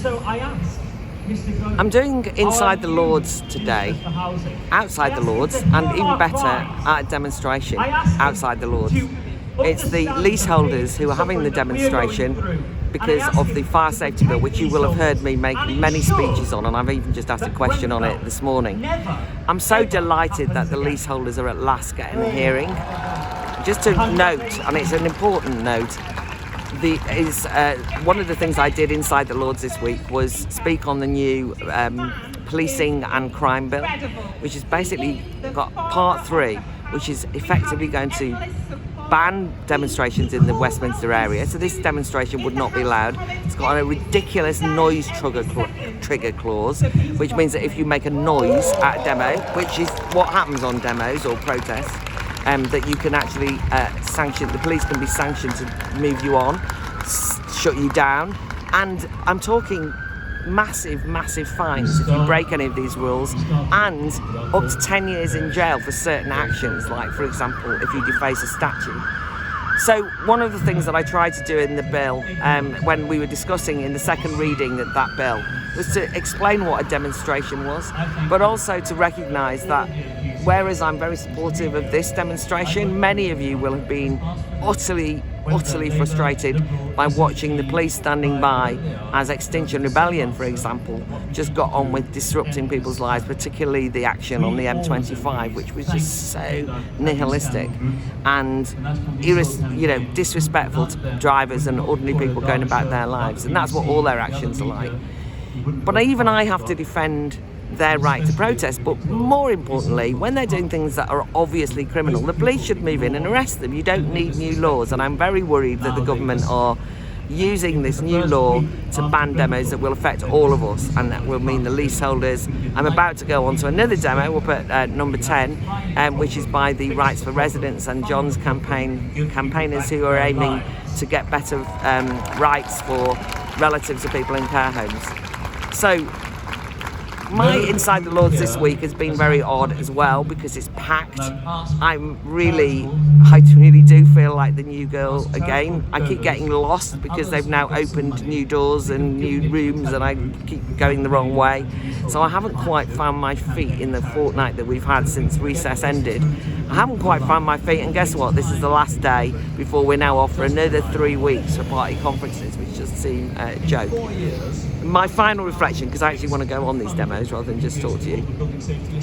So I asked Mr. Gordon, I'm doing Inside the Lords today, outside the Lords, and even better, at a demonstration outside the Lords. It's the leaseholders who are having the demonstration because of the fire safety bill, which you will have heard me make many speeches on, and I've even just asked a question on it this morning. I'm so delighted that the leaseholders are at last getting a hearing. Just to note, and it's an important note, one of the things I did inside the Lords this week was speak on the new policing and crime bill, which has basically got part 3, which is effectively going to ban demonstrations in the Westminster area. So this demonstration would not be allowed. It's got a ridiculous noise trigger clause, which means that if you make a noise at a demo, which is what happens on demos or protests, that you can actually the police can be sanctioned to move you on, shut you down, and I'm talking massive fines if you break any of these rules, and up to 10 years in jail for certain actions, like for example if you deface a statue. So one of the things that I tried to do in the bill when we were discussing in the second reading of that bill was to explain what a demonstration was, but also to recognise that whereas I'm very supportive of this demonstration, many of you will have been utterly frustrated by watching the police standing by as Extinction Rebellion, for example, just got on with disrupting people's lives, particularly the action on the M25, which was just so nihilistic and disrespectful to drivers and ordinary people going about their lives. And that's what all their actions are like. But even I have to defend their right to protest, but more importantly, when they're doing things that are obviously criminal, the police should move in and arrest them. You don't need new laws, and I'm very worried that the government are using this new law to ban demos that will affect all of us, and that will mean the leaseholders. I'm about to go on to another demo up at number 10, which is by the Rights for Residents and John's campaigners who are aiming to get better rights for relatives of people in care homes. So my Inside the Lords this week has been very odd as well because it's packed. I really do feel like the new girl again. I keep getting lost because they've now opened new doors and new rooms and I keep going the wrong way. So I haven't quite found my feet in the fortnight that we've had since recess ended. I haven't quite found my feet, and guess what? This is the last day before we're now off for another 3 weeks for party conferences, which just seem a joke. My final reflection, because I actually want to go on these demos rather than just talk to you,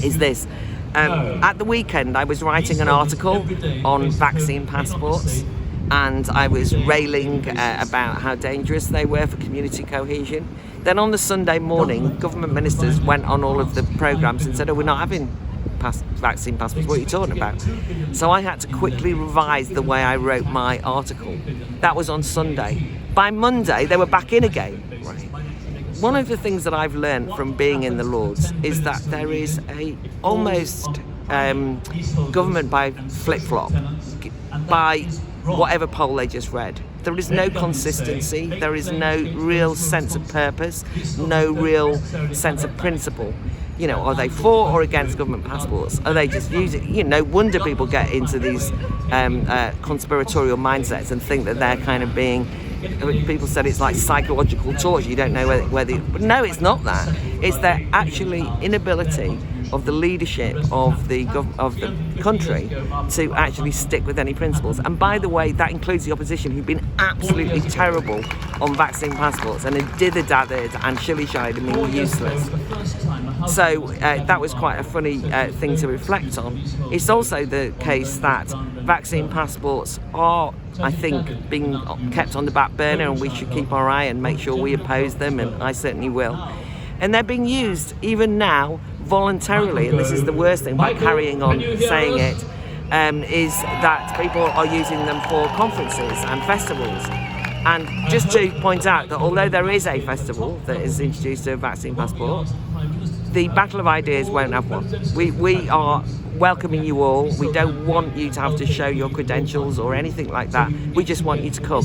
is this. At the weekend I was writing an article on vaccine passports, and I was railing about how dangerous they were for community cohesion. Then on the Sunday morning, government ministers went on all of the programmes and said, oh, we're not having vaccine passports, what are you talking about? So I had to quickly revise the way I wrote my article. That was on Sunday. By Monday they were back in again. Right. One of the things that I've learned from being in the Lords is that there is a almost government by flip-flop, by whatever poll they just read. There is no consistency, there is no real sense of purpose, no real sense of principle. You know, are they for or against government passports? Are they just using, no wonder people get into these conspiratorial mindsets and think that they're kind of being, people said it's like psychological torture, you don't know whether but no, it's not that. It's their actually inability of the leadership of the country to actually stick with any principles. And by the way, that includes the opposition, who've been absolutely terrible on vaccine passports and are dither-dathered and shilly-shied and being useless. So that was quite a funny thing to reflect on. It's also the case that vaccine passports are, I think, being kept on the back burner, and we should keep our eye and make sure we oppose them, and I certainly will. And they're being used even now voluntarily, and this is the worst thing by carrying on saying it, is that people are using them for conferences and festivals. And just to point out that although there is a festival that is introduced a vaccine passport, the Battle of Ideas won't have one. We are welcoming you all. We don't want you to have to show your credentials or anything like that. We just want you to come.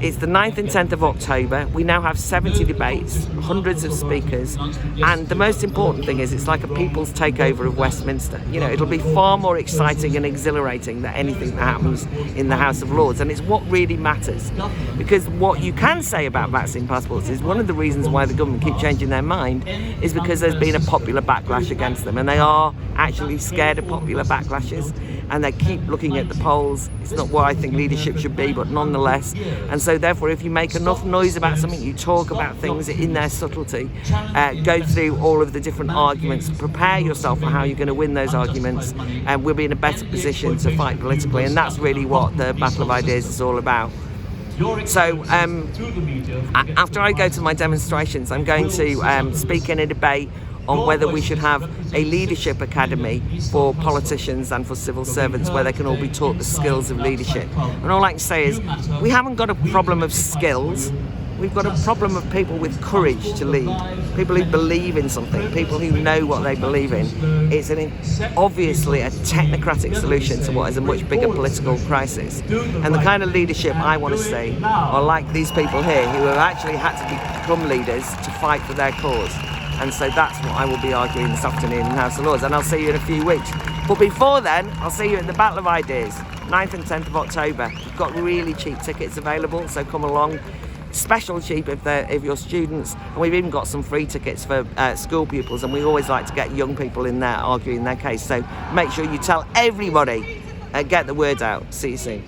It's the 9th and 10th of October. We now have 70 debates, hundreds of speakers, and the most important thing is it's like a people's takeover of Westminster. You know, it'll be far more exciting and exhilarating than anything that happens in the House of Lords, and it's what really matters. Because what you can say about vaccine passports is one of the reasons why the government keep changing their mind is because there's been a popular backlash against them, and they are actually scared of popular backlashes, and they keep looking at the polls. It's not what I think leadership should be, but nonetheless. And so therefore, if you make enough noise about something, you talk about things in their subtlety, go through all of the different arguments, prepare yourself for how you're going to win those arguments, and we'll be in a better position to fight politically. And that's really what the Battle of Ideas is all about. So after I go to my demonstrations, I'm going to speak in a debate on whether we should have a leadership academy for politicians and for civil servants where they can all be taught the skills of leadership. And all I can say is we haven't got a problem of skills, we've got a problem of people with courage to lead, people who believe in something, people who know what they believe in. It's obviously a technocratic solution to what is a much bigger political crisis. And the kind of leadership I want to see are like these people here who have actually had to become leaders to fight for their cause. And so that's what I will be arguing this afternoon in the House of Lords, and I'll see you in a few weeks. But before then, I'll see you at the Battle of Ideas, 9th and 10th of October. We've got really cheap tickets available, so come along. Special cheap if you're students, and we've even got some free tickets for school pupils, and we always like to get young people in there arguing their case. So make sure you tell everybody, get the word out. See you soon.